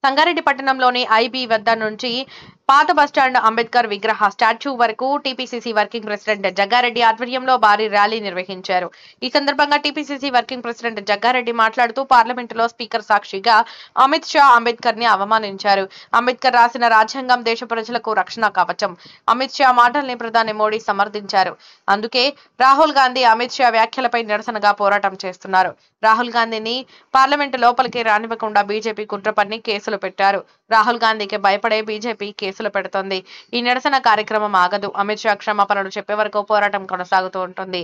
సంగారెడ్డి పట్టణంలోని ఐబీ వద్ద నుంచి పాత బస్టాండ్ అంబేద్కర్ విగ్రహ స్టాచ్యూ వరకు టీపీసీసీ వర్కింగ్ ప్రెసిడెంట్ జగ్గారెడ్డి ఆధ్వర్యంలో భారీ ర్యాలీ నిర్వహించారు. ఈ సందర్భంగా టీపీసీసీ వర్కింగ్ ప్రెసిడెంట్ జగ్గారెడ్డి మాట్లాడుతూ పార్లమెంటులో స్పీకర్ సాక్షిగా అమిత్ షా అంబేద్కర్ ని అవమానించారు. అంబేద్కర్ రాసిన రాజ్యాంగం దేశ ప్రజలకు రక్షణ కవచం. అమిత్ షా మాటల్ని ప్రధాని మోడీ సమర్థించారు. అందుకే రాహుల్ గాంధీ అమిత్ షా వ్యాఖ్యలపై నిరసనగా పోరాటం చేస్తున్నారు. రాహుల్ గాంధీని పార్లమెంటు లోపలికి రానివ్వకుండా బీజేపీ కుట్ర పన్ని కేసులు పెట్టారు. రాహుల్ గాంధీకి భయపడే బీజేపీ కేసులు పెడుతోంది. ఈ నిరసన కార్యక్రమం ఆగదు. అమిత్ షా క్షమాపణలు చెప్పే వరకు పోరాటం కొనసాగుతూ ఉంటుంది.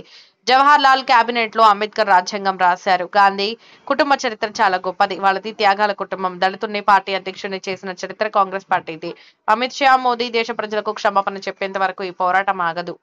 జవహర్ లాల్ కేబినెట్ లో అంబేద్కర్ రాజ్యాంగం రాశారు. గాంధీ కుటుంబ చరిత్ర చాలా గొప్పది. వాళ్ళది త్యాగాల కుటుంబం. దళితుల్ని పార్టీ అధ్యక్షుడిని చేసిన చరిత్ర కాంగ్రెస్ పార్టీది. అమిత్ షా, మోదీ దేశ ప్రజలకు క్షమాపణ చెప్పేంత వరకు ఈ పోరాటం ఆగదు.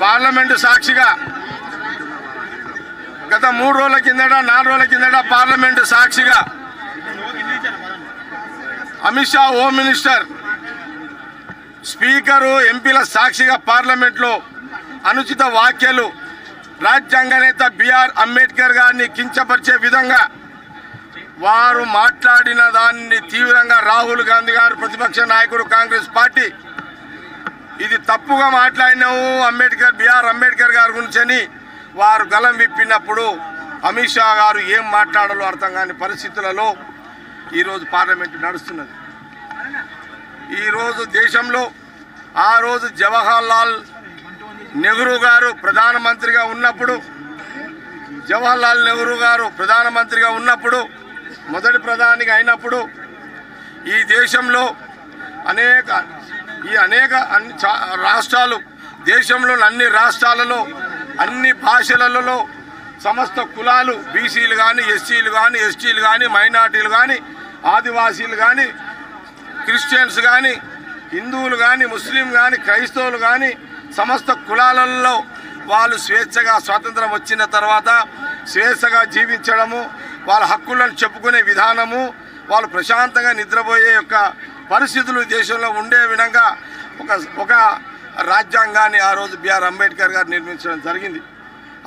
పార్లమెంటు సాక్షిగా గత 3 రోజుల కిందట 4 రోజుల కిందట పార్లమెంటు సాక్షిగా Amit Shah home minister speaker ఎంపీల సాక్షిగా పార్లమెంట్లో అనుచిత వ్యాఖ్యలు రాజ్యాంగ నేత బిఆర్ అంబేద్కర్ గారిని కించపరిచే విధంగా వారు మాట్లాడిన దాన్ని తీవ్రంగా రాహుల్ గాంధీ గారు ప్రతిపక్ష నాయకుడు కాంగ్రెస్ పార్టీ ఇది తప్పుగా మాట్లాడినావు బిఆర్ అంబేద్కర్ గారి గురించి వారు గలం విప్పినప్పుడు అమిత్ షా గారు ఏం మాట్లాడాలో అర్థం కాని పరిస్థితులలో ఈరోజు పార్లమెంట్ నడుస్తున్నది. ఈరోజు దేశంలో ఆ రోజు జవహర్ లాల్ నెహ్రూ గారు ప్రధానమంత్రిగా ఉన్నప్పుడు మొదటి ప్రధానిగా అయినప్పుడు ఈ దేశంలో అనేక రాష్ట్రాలు దేశంలోని అన్ని రాష్ట్రాలలో అన్ని భాషలలో సమస్త కులాలు బీసీలు కానీ ఎస్సీలు కానీ ఎస్టీలు కానీ మైనార్టీలు కానీ ఆదివాసీలు కానీ క్రిస్టియన్స్ కానీ హిందువులు కానీ ముస్లిం కానీ క్రైస్తవులు కానీ సమస్త కులాలలో వాళ్ళు స్వేచ్ఛగా స్వాతంత్రం వచ్చిన తర్వాత స్వేచ్ఛగా జీవించడము, వాళ్ళ హక్కులను చెప్పుకునే విధానము, వాళ్ళు ప్రశాంతంగా నిద్రపోయే యొక్క పరిస్థితులు దేశంలో ఉండే విధంగా ఒక రాజ్యాంగాన్ని ఆ రోజు బిఆర్ అంబేద్కర్ గారు నిర్మించడం జరిగింది.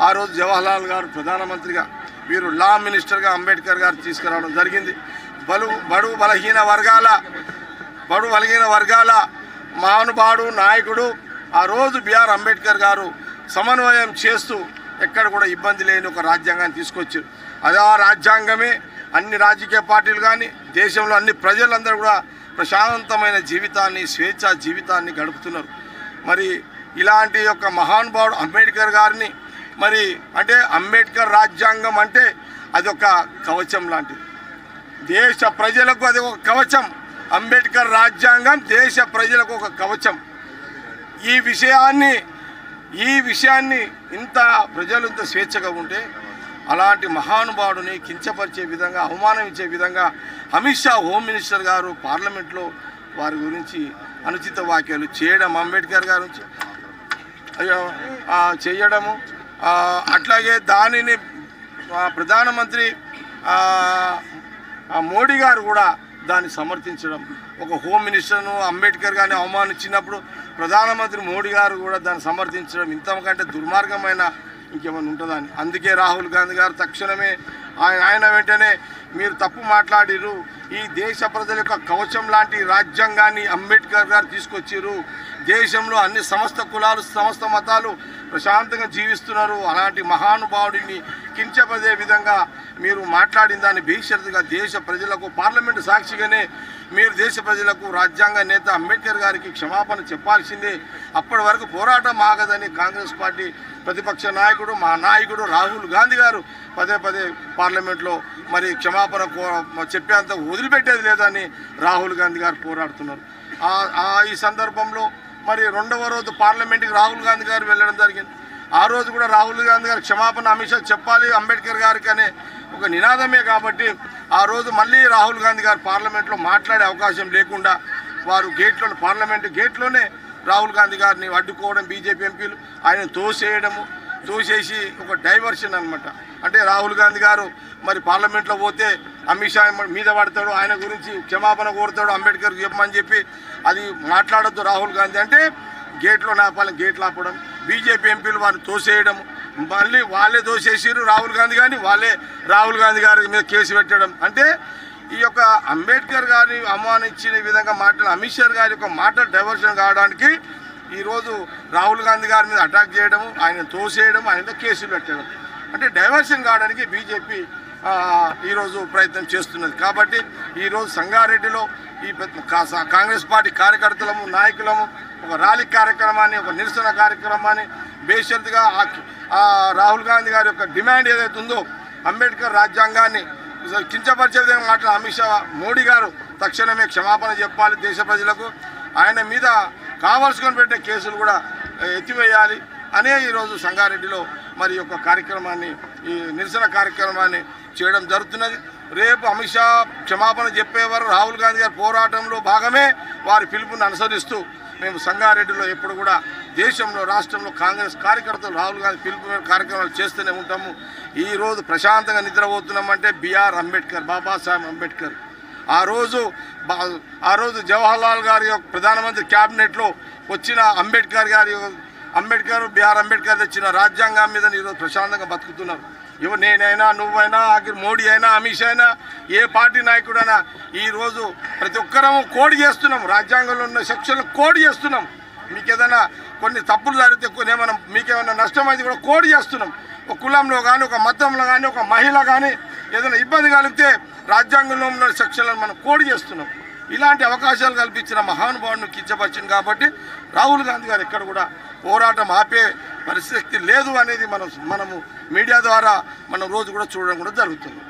ఆ రోజు జవహర్లాల్ గారు ప్రధానమంత్రిగా, వీరు లా మినిస్టర్గా అంబేద్కర్ గారు తీసుకురావడం జరిగింది. బడుగు బలహీన వర్గాల మహానుభావుడు నాయకుడు ఆ రోజు బిఆర్ అంబేద్కర్ గారు సమన్వయం చేస్తూ ఎక్కడ కూడా ఇబ్బంది లేని ఒక రాజ్యాంగాన్ని తీసుకొచ్చారు. అదే ఆ రాజ్యాంగమే అన్ని రాజకీయ పార్టీలు కానీ దేశంలో అన్ని ప్రజలందరూ కూడా ప్రశాంతమైన జీవితాన్ని, స్వేచ్ఛా జీవితాన్ని గడుపుతున్నారు. మరి ఇలాంటి యొక్క మహానుభావుడు అంబేద్కర్ గారిని మరి అంటే అంబేద్కర్ రాజ్యాంగం అంటే అది ఒక కవచం లాంటిది, దేశ ప్రజలకు అది ఒక కవచం. అంబేద్కర్ రాజ్యాంగం దేశ ప్రజలకు ఒక కవచం. ఈ విషయాన్ని ఇంత ప్రజలు ఇంత స్వేచ్ఛగా ఉంటే అలాంటి మహానుభావుడిని కించపరిచే విధంగా, అవమానించే విధంగా అమిత్ షా హోమ్ మినిస్టర్ గారు పార్లమెంట్లో వారి గురించి అనుచిత వ్యాఖ్యలు చేయడం, అంబేద్కర్ గారి గురించి చేయడము, అట్లాగే దానిని ప్రధానమంత్రి మోడీ గారు కూడా దాన్ని సమర్థించడం. ఒక హోమ్ మినిస్టర్ను అంబేద్కర్ గారిని అవమానించినప్పుడు ప్రధానమంత్రి మోడీ గారు కూడా దాన్ని సమర్థించడం ఇంతకంటే దుర్మార్గమైన ఇంకేమైనా ఉంటుందని. అందుకే రాహుల్ గాంధీ గారు తక్షణమే ఆయన వెంటనే మీరు తప్పు మాట్లాడిరు, ఈ దేశ ప్రజల యొక్క కవచం లాంటి రాజ్యాంగాన్ని అంబేద్కర్ గారు తీసుకొచ్చారు, దేశంలో అన్ని సమస్త కులాలు సమస్త మతాలు ప్రశాంతంగా జీవిస్తున్నారు, అలాంటి మహానుభావుడిని కించపదే విధంగా మీరు మాట్లాడిన దాన్ని బేషరతుగా దేశ ప్రజలకు పార్లమెంటు సాక్షిగానే మీరు దేశ ప్రజలకు రాజ్యాంగ నేత అంబేద్కర్ గారికి క్షమాపణ చెప్పాల్సిందే, అప్పటి వరకు పోరాటం ఆగదని కాంగ్రెస్ పార్టీ ప్రతిపక్ష నాయకుడు మా నాయకుడు రాహుల్ గాంధీ గారు పదే పార్లమెంట్లో మరి క్షమాపణ చెప్పేంత వదిలిపెట్టేది లేదని రాహుల్ గాంధీ గారు పోరాడుతున్నారు. ఈ సందర్భంలో మరి రెండవ రోజు పార్లమెంట్కి రాహుల్ గాంధీ గారు వెళ్ళడం జరిగింది. ఆ రోజు కూడా రాహుల్ గాంధీ గారు క్షమాపణ అమిత్ షా చెప్పాలి అంబేద్కర్ గారికి అనే ఒక నినాదమే కాబట్టి ఆ రోజు మళ్ళీ రాహుల్ గాంధీ గారు పార్లమెంట్లో మాట్లాడే అవకాశం లేకుండా వారు పార్లమెంట్ గేట్లోనే రాహుల్ గాంధీ గారిని అడ్డుకోవడం, బీజేపీ ఎంపీలు ఆయన తోసేసి ఒక డైవర్షన్ అనమాట. అంటే రాహుల్ గాంధీ గారు మరి పార్లమెంట్లో పోతే అమిత్ షా మీద పడతాడు, ఆయన గురించి క్షమాపణ కోరుతాడు, అంబేద్కర్ చెప్పమని చెప్పి అది మాట్లాడొద్దు రాహుల్ గాంధీ అంటే గేట్లో నాపాలని గేట్లు ఆపడం, బీజేపీ ఎంపీలు వారిని తోసేయడం, మళ్ళీ వాళ్ళే తోసేసారు రాహుల్ గాంధీ గారిని, వాళ్ళే రాహుల్ గాంధీ గారి మీద కేసు పెట్టడం. అంటే ఈ యొక్క అంబేద్కర్ గారిని అవమానించిన విధంగా మాట్లాడిన అమిత్ షా గారి యొక్క మాటలు డైవర్షన్ కావడానికి ఈరోజు రాహుల్ గాంధీ గారి మీద అటాక్ చేయడము, ఆయన తోసేయడం, ఆయన మీద కేసులు పెట్టడం, అంటే డైవర్షన్ కావడానికి బీజేపీ ఈరోజు ప్రయత్నం చేస్తున్నది. కాబట్టి ఈరోజు సంగారెడ్డిలో ఈ కాంగ్రెస్ పార్టీ కార్యకర్తలము నాయకులము ఒక ర్యాలీ కార్యక్రమాన్ని, ఒక నిరసన కార్యక్రమాన్ని బేషరతుగా రాహుల్ గాంధీ గారి యొక్క డిమాండ్ ఏదైతే ఉందో అంబేద్కర్ రాజ్యాంగాన్ని కించపరిచే విధంగా మాట్లాడిన అమిత్ షా మోడీ గారు తక్షణమే క్షమాపణ చెప్పాలి దేశ ప్రజలకు, ఆయన మీద కావాల్సుకొని పెట్టే కేసులు కూడా ఎత్తివేయాలి అనే ఈరోజు సంగారెడ్డిలో మరి యొక్క కార్యక్రమాన్ని, ఈ నిరసన కార్యక్రమాన్ని చేయడం జరుగుతున్నది. రేపు అమిత్ షా క్షమాపణ చెప్పేవారు రాహుల్ గాంధీ గారి పోరాటంలో భాగమే వారి పిలుపుని అనుసరిస్తూ మేము సంగారెడ్డిలో ఎప్పుడు కూడా దేశంలో రాష్ట్రంలో కాంగ్రెస్ కార్యకర్తలు రాహుల్ గాంధీ పిలుపు కార్యక్రమాలు చేస్తూనే ఉంటాము. ఈరోజు ప్రశాంతంగా నిద్రపోతున్నామంటే బిఆర్ అంబేద్కర్, బాబాసాహెబ్ అంబేద్కర్ ఆ రోజు జవహర్లాల్ గారి ప్రధానమంత్రి క్యాబినెట్లో వచ్చిన బిఆర్ అంబేద్కర్ తెచ్చిన రాజ్యాంగం మీద ఈరోజు ప్రశాంతంగా బతుకుతున్నారు. నేనైనా నువ్వైనా ఆఖరి మోడీ అయినా అమిత్ షా అయినా ఏ పార్టీ నాయకుడైనా ఈరోజు ప్రతి ఒక్కరము కోడ్ చేస్తున్నాం, రాజ్యాంగంలో ఉన్న సెక్షన్లు కోడ్ చేస్తున్నాం. మీకు ఏదైనా కొన్ని తప్పులు జరిగితే మీకేమైనా నష్టమైంది కూడా కోడ్ చేస్తున్నాం. ఒక కులంలో కానీ ఒక మతంలో కానీ ఒక మహిళ కానీ ఏదైనా ఇబ్బంది కలిగితే రాజ్యాంగంలో ఉన్న సెక్షన్లను మనం కోడ్ చేస్తున్నాం. ఇలాంటి అవకాశాలు కల్పించిన మహానుభావుడిని కించపరిచింది కాబట్టి రాహుల్ గాంధీ గారు ఎక్కడ కూడా పోరాటం ఆపే పరిస్థితి లేదు అనేది మనము మీడియా ద్వారా మనం రోజు కూడా చూడడం కూడా జరుగుతుంది.